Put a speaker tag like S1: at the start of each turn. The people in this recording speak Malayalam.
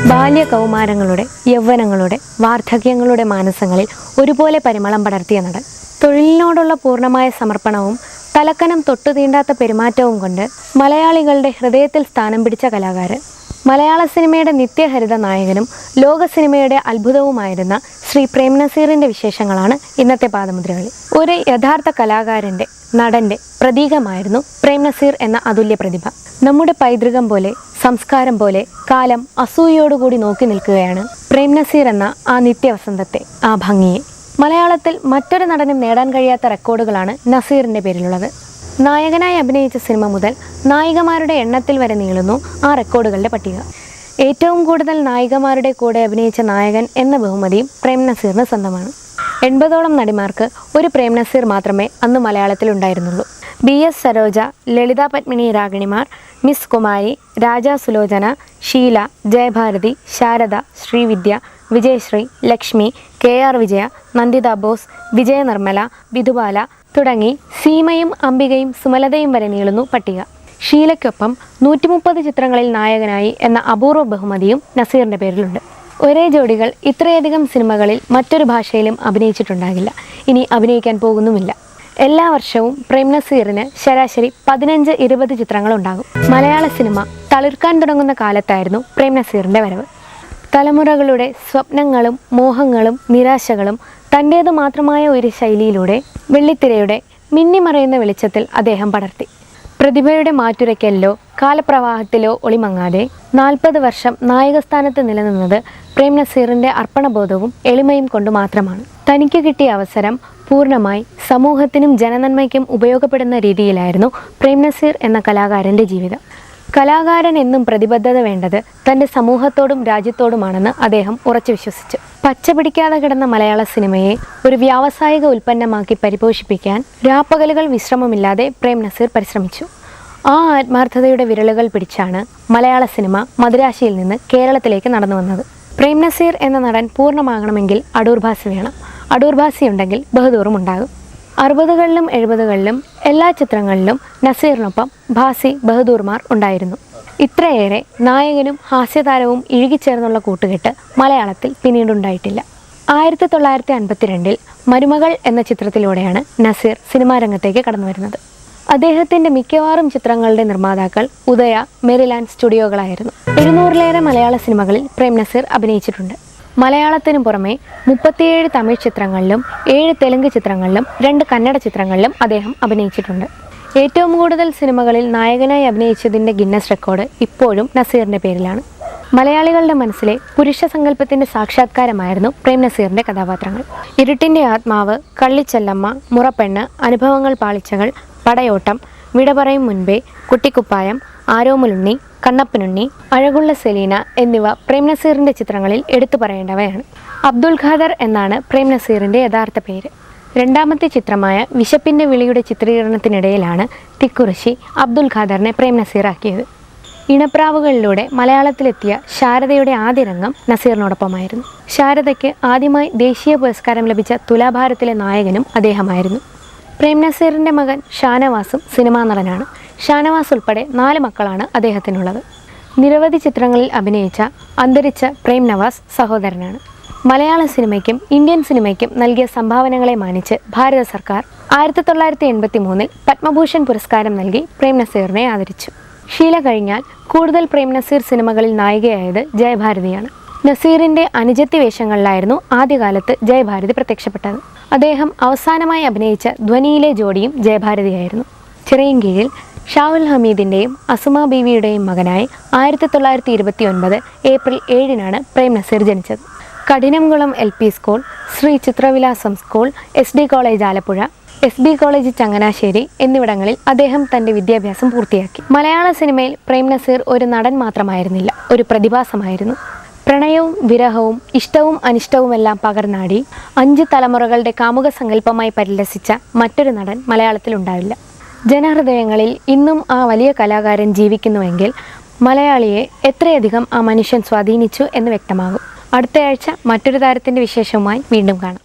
S1: ബാല്യകൗമാരങ്ങളുടെ, യൗവനങ്ങളുടെ, വാർദ്ധക്യങ്ങളുടെ മാനസങ്ങളിൽ ഒരുപോലെ പരിമളം പടർത്തിയ നടൻ. തൊഴിലിനോടുള്ള പൂർണ്ണമായ സമർപ്പണവും തലക്കനം തൊട്ടു തീണ്ടാത്ത പെരുമാറ്റവും കൊണ്ട് മലയാളികളുടെ ഹൃദയത്തിൽ സ്ഥാനം പിടിച്ച കലാകാരൻ. മലയാള സിനിമയുടെ നിത്യഹരിത നായകനും ലോക സിനിമയുടെ അത്ഭുതവുമായിരുന്ന ശ്രീ പ്രേം നസീറിൻ്റെ വിശേഷങ്ങളാണ് ഇന്നത്തെ പാദമുദ്രകളിൽ. ഒരു യഥാർത്ഥ കലാകാരൻ്റെ, നടൻ്റെ പ്രതീകമായിരുന്നു പ്രേം നസീർ എന്ന അതുല്യ പ്രതിഭ. നമ്മുടെ പൈതൃകം പോലെ, സംസ്കാരം പോലെ കാലം അസൂയയോടുകൂടി നോക്കി നിൽക്കുകയാണ് പ്രേം നസീർ എന്ന ആ നിത്യവസന്തത്തെ, ആ ഭംഗിയെ. മലയാളത്തിൽ മറ്റൊരു നടനും നേടാൻ കഴിയാത്ത റെക്കോർഡുകളാണ് നസീറിൻ്റെ പേരിലുള്ളത്. നായകനായി അഭിനയിച്ച സിനിമ മുതൽ നായികമാരുടെ എണ്ണത്തിൽ വരെ നീളുന്നു ആ റെക്കോർഡുകളുടെ പട്ടിക. ഏറ്റവും കൂടുതൽ നായികമാരുടെ കൂടെ അഭിനയിച്ച നായകൻ എന്ന ബഹുമതിയും പ്രേം നസീറിന് സ്വന്തമാണ്. 80ഓളം നടിമാർക്ക് ഒരു പ്രേം നസീർ മാത്രമേ അന്ന് മലയാളത്തിൽ ഉണ്ടായിരുന്നുള്ളൂ. BS സരോജ, ലളിത പത്മിനി രാഗിണിമാർ, മിസ് കുമാരി, രാജാ സുലോചന, ഷീല, ജയഭാരതി, ശാരദ, ശ്രീവിദ്യ, വിജയശ്രീ, ലക്ഷ്മി, KR വിജയ, നന്ദിത ബോസ്, വിജയ നിർമ്മല, വിധുബാല തുടങ്ങി സീമയും അംബികയും സുമലതയും വരെ നീളുന്നു പട്ടിക. ഷീലയ്ക്കൊപ്പം 130 ചിത്രങ്ങളിൽ നായകനായി എന്ന അപൂർവ ബഹുമതിയും നസീറിൻ്റെ പേരിലുണ്ട്. ഒരേ ജോഡികൾ ഇത്രയധികം സിനിമകളിൽ മറ്റൊരു ഭാഷയിലും അഭിനയിച്ചിട്ടുണ്ടാകില്ല, ഇനി അഭിനയിക്കാൻ പോകുന്നുമില്ല. എല്ലാ വർഷവും പ്രേം നസീറിന് ശരാശരി 15-20 ചിത്രങ്ങളുണ്ടാകും. മലയാള സിനിമ തളിർക്കാൻ തുടങ്ങുന്ന കാലത്തായിരുന്നു പ്രേം നസീറിൻ്റെ വരവ്. തലമുറകളുടെ സ്വപ്നങ്ങളും മോഹങ്ങളും നിരാശകളും തൻ്റേതു മാത്രമായ ഒരു ശൈലിയിലൂടെ വെള്ളിത്തിരയുടെ മിന്നിമറയുന്ന വെളിച്ചത്തിൽ അദ്ദേഹം പടർത്തി. പ്രതിഭയുടെ മാറ്റുരയ്ക്കലിലോ കാലപ്രവാഹത്തിലോ ഒളിമങ്ങാതെ 40 വർഷം നായകസ്ഥാനത്ത് നിലനിന്നത് പ്രേം നസീറിൻ്റെ അർപ്പണബോധവും എളിമയും കൊണ്ട് മാത്രമാണ്. തനിക്ക് കിട്ടിയ അവസരം പൂർണ്ണമായി സമൂഹത്തിനും ജനനന്മയ്ക്കും ഉപയോഗപ്പെടുന്ന രീതിയിലായിരുന്നു പ്രേം നസീർ എന്ന കലാകാരൻ്റെ ജീവിതം. കലാകാരൻ എന്നും പ്രതിബദ്ധത വേണ്ടത് തൻ്റെ സമൂഹത്തോടും രാജ്യത്തോടുമാണെന്ന് അദ്ദേഹം ഉറച്ചു വിശ്വസിച്ചു. പച്ചപിടിക്കാതെ കിടന്ന മലയാള സിനിമയെ ഒരു വ്യാവസായിക ഉൽപ്പന്നമാക്കി പരിപോഷിപ്പിക്കാൻ രാപ്പകലുകൾ വിശ്രമമില്ലാതെ പ്രേം നസീർ പരിശ്രമിച്ചു. ആ ആത്മാർത്ഥതയുടെ വിരലുകൾ പിടിച്ചാണ് മലയാള സിനിമ മദിരാശിയിൽ നിന്ന് കേരളത്തിലേക്ക് നടന്നു വന്നത്. പ്രേം നസീർ എന്ന നടൻ പൂർണ്ണമാകണമെങ്കിൽ അടൂർ ഭാസി വേണം. അടൂർ ഭാസി ഉണ്ടെങ്കിൽ ബഹദൂറും ഉണ്ടാകും. 60കളിലും 70കളിലും എല്ലാ ചിത്രങ്ങളിലും നസീറിനൊപ്പം ഭാസി, ബഹദൂർമാർ ഉണ്ടായിരുന്നു. ഇത്രയേറെ നായകനും ഹാസ്യതാരവും ഇഴുകിച്ചേർന്നുള്ള കൂട്ടുകെട്ട് മലയാളത്തിൽ പിന്നീടുണ്ടായിട്ടില്ല. 1952 മരുമകൾ എന്ന ചിത്രത്തിലൂടെയാണ് നസീർ സിനിമാ രംഗത്തേക്ക് കടന്നു വരുന്നത്. അദ്ദേഹത്തിൻ്റെ മിക്കവാറും ചിത്രങ്ങളുടെ നിർമ്മാതാക്കൾ ഉദയ, മെരിലാൻഡ് സ്റ്റുഡിയോകളായിരുന്നു. 700-ലേറെ മലയാള സിനിമകളിൽ പ്രേം നസീർ അഭിനയിച്ചിട്ടുണ്ട്. മലയാളത്തിനു പുറമെ 37 തമിഴ് ചിത്രങ്ങളിലും 7 തെലുങ്ക് ചിത്രങ്ങളിലും 2 കന്നഡ ചിത്രങ്ങളിലും അദ്ദേഹം അഭിനയിച്ചിട്ടുണ്ട്. ഏറ്റവും കൂടുതൽ സിനിമകളിൽ നായകനായി അഭിനയിച്ചതിൻ്റെ ഗിന്നസ് റെക്കോർഡ് ഇപ്പോഴും നസീറിൻ്റെ പേരിലാണ്. മലയാളികളുടെ മനസ്സിലെ പുരുഷ സങ്കല്പത്തിൻ്റെ സാക്ഷാത്കാരമായിരുന്നു പ്രേം നസീറിൻ്റെ കഥാപാത്രങ്ങൾ. ഇരുട്ടിൻ്റെ ആത്മാവ്, കള്ളിച്ചെല്ലമ്മ, മുറപ്പെണ്ണ്, അനുഭവങ്ങൾ പാളിച്ചകൾ, പടയോട്ടം, വിട പറയും മുൻപേ, കുട്ടിക്കുപ്പായം, ആരോമലുണ്ണി, കണ്ണപ്പനുണ്ണി, അഴകുള്ള സെലീന എന്നിവ പ്രേം നസീറിൻ്റെ ചിത്രങ്ങളിൽ എടുത്തു പറയേണ്ടവയാണ്. അബ്ദുൽ ഖാദർ എന്നാണ് പ്രേം നസീറിൻ്റെ യഥാർത്ഥ പേര്. രണ്ടാമത്തെ ചിത്രമായ വിശപ്പിൻ്റെ വിളിയുടെ ചിത്രീകരണത്തിനിടയിലാണ് തിക്കുറിശി അബ്ദുൽ ഖാദറിനെ പ്രേം നസീറാക്കിയത്. ഇണപ്രാവുകളിലൂടെ മലയാളത്തിലെത്തിയ ശാരദയുടെ ആദ്യ രംഗം നസീറിനോടൊപ്പമായിരുന്നു. ശാരദയ്ക്ക് ആദ്യമായി ദേശീയ പുരസ്കാരം ലഭിച്ച തുലാഭാരത്തിലെ നായകനും അദ്ദേഹമായിരുന്നു. പ്രേം നസീറിൻ്റെ മകൻ ഷാനവാസും സിനിമാ നടനാണ്. ഷാനവാസ് ഉൾപ്പെടെ 4 മക്കളാണ് അദ്ദേഹത്തിനുള്ളത്. നിരവധി ചിത്രങ്ങളിൽ അഭിനയിച്ച അന്തരിച്ച പ്രേം നവാസ് സഹോദരനാണ്. മലയാള സിനിമയ്ക്കും ഇന്ത്യൻ സിനിമയ്ക്കും നൽകിയ സംഭാവനകളെ മാനിച്ച് ഭാരത സർക്കാർ 1983 പത്മഭൂഷൺ പുരസ്കാരം നൽകി പ്രേം നസീറിനെ ആദരിച്ചു. ഷീല കഴിഞ്ഞാൽ കൂടുതൽ പ്രേം നസീർ സിനിമകളിൽ നായികയായത് ജയഭാരതിയാണ്. നസീറിൻ്റെ അനുജത്തി വേഷങ്ങളിലായിരുന്നു ആദ്യകാലത്ത് ജയഭാരതി പ്രത്യക്ഷപ്പെട്ടത്. അദ്ദേഹം അവസാനമായി അഭിനയിച്ച ധ്വനിയിലെ ജോഡിയും ജയഭാരതിയായിരുന്നു. ചിറയിൻകീഴിൽ ഷാവുൽ ഹമീദിൻ്റെയും അസുമ ബീവിയുടെയും മകനായി 1929 ഏപ്രിൽ 7-നാണ് പ്രേം നസീർ ജനിച്ചത്. Kadinamkulam LP school, Shri Chithravilasam school, SD college Alappuzha, SB college Changanassery എന്നിവിടങ്ങളിൽ അദ്ദേഹം തൻ്റെ വിദ്യാഭ്യാസം പൂർത്തിയാക്കി. മലയാള സിനിമയിൽ പ്രേം നസീർ ഒരു നടൻ മാത്രമായിരുന്നില്ല, ഒരു പ്രതിഭാസമായിരുന്നു. പ്രണയവും വിരഹവും ഇഷ്ടവും അനിഷ്ടവുമെല്ലാം പകർന്നാടി 5 തലമുറകളുടെ കാമുക സങ്കല്പമായി പരിലസിച്ച മറ്റൊരു നടൻ മലയാളത്തിലുണ്ടാവില്ല. ജനഹൃദയങ്ങളിൽ ഇന്നും ആ വലിയ കലാകാരൻ ജീവിക്കുന്നുവെങ്കിൽ മലയാളിയെ എത്രയധികം ആ മനുഷ്യൻ സ്വാധീനിച്ചു എന്ന് വ്യക്തമാകും. അടുത്തയാഴ്ച മറ്റൊരു താരത്തിൻ്റെ വിശേഷവുമായി വീണ്ടും കാണാം.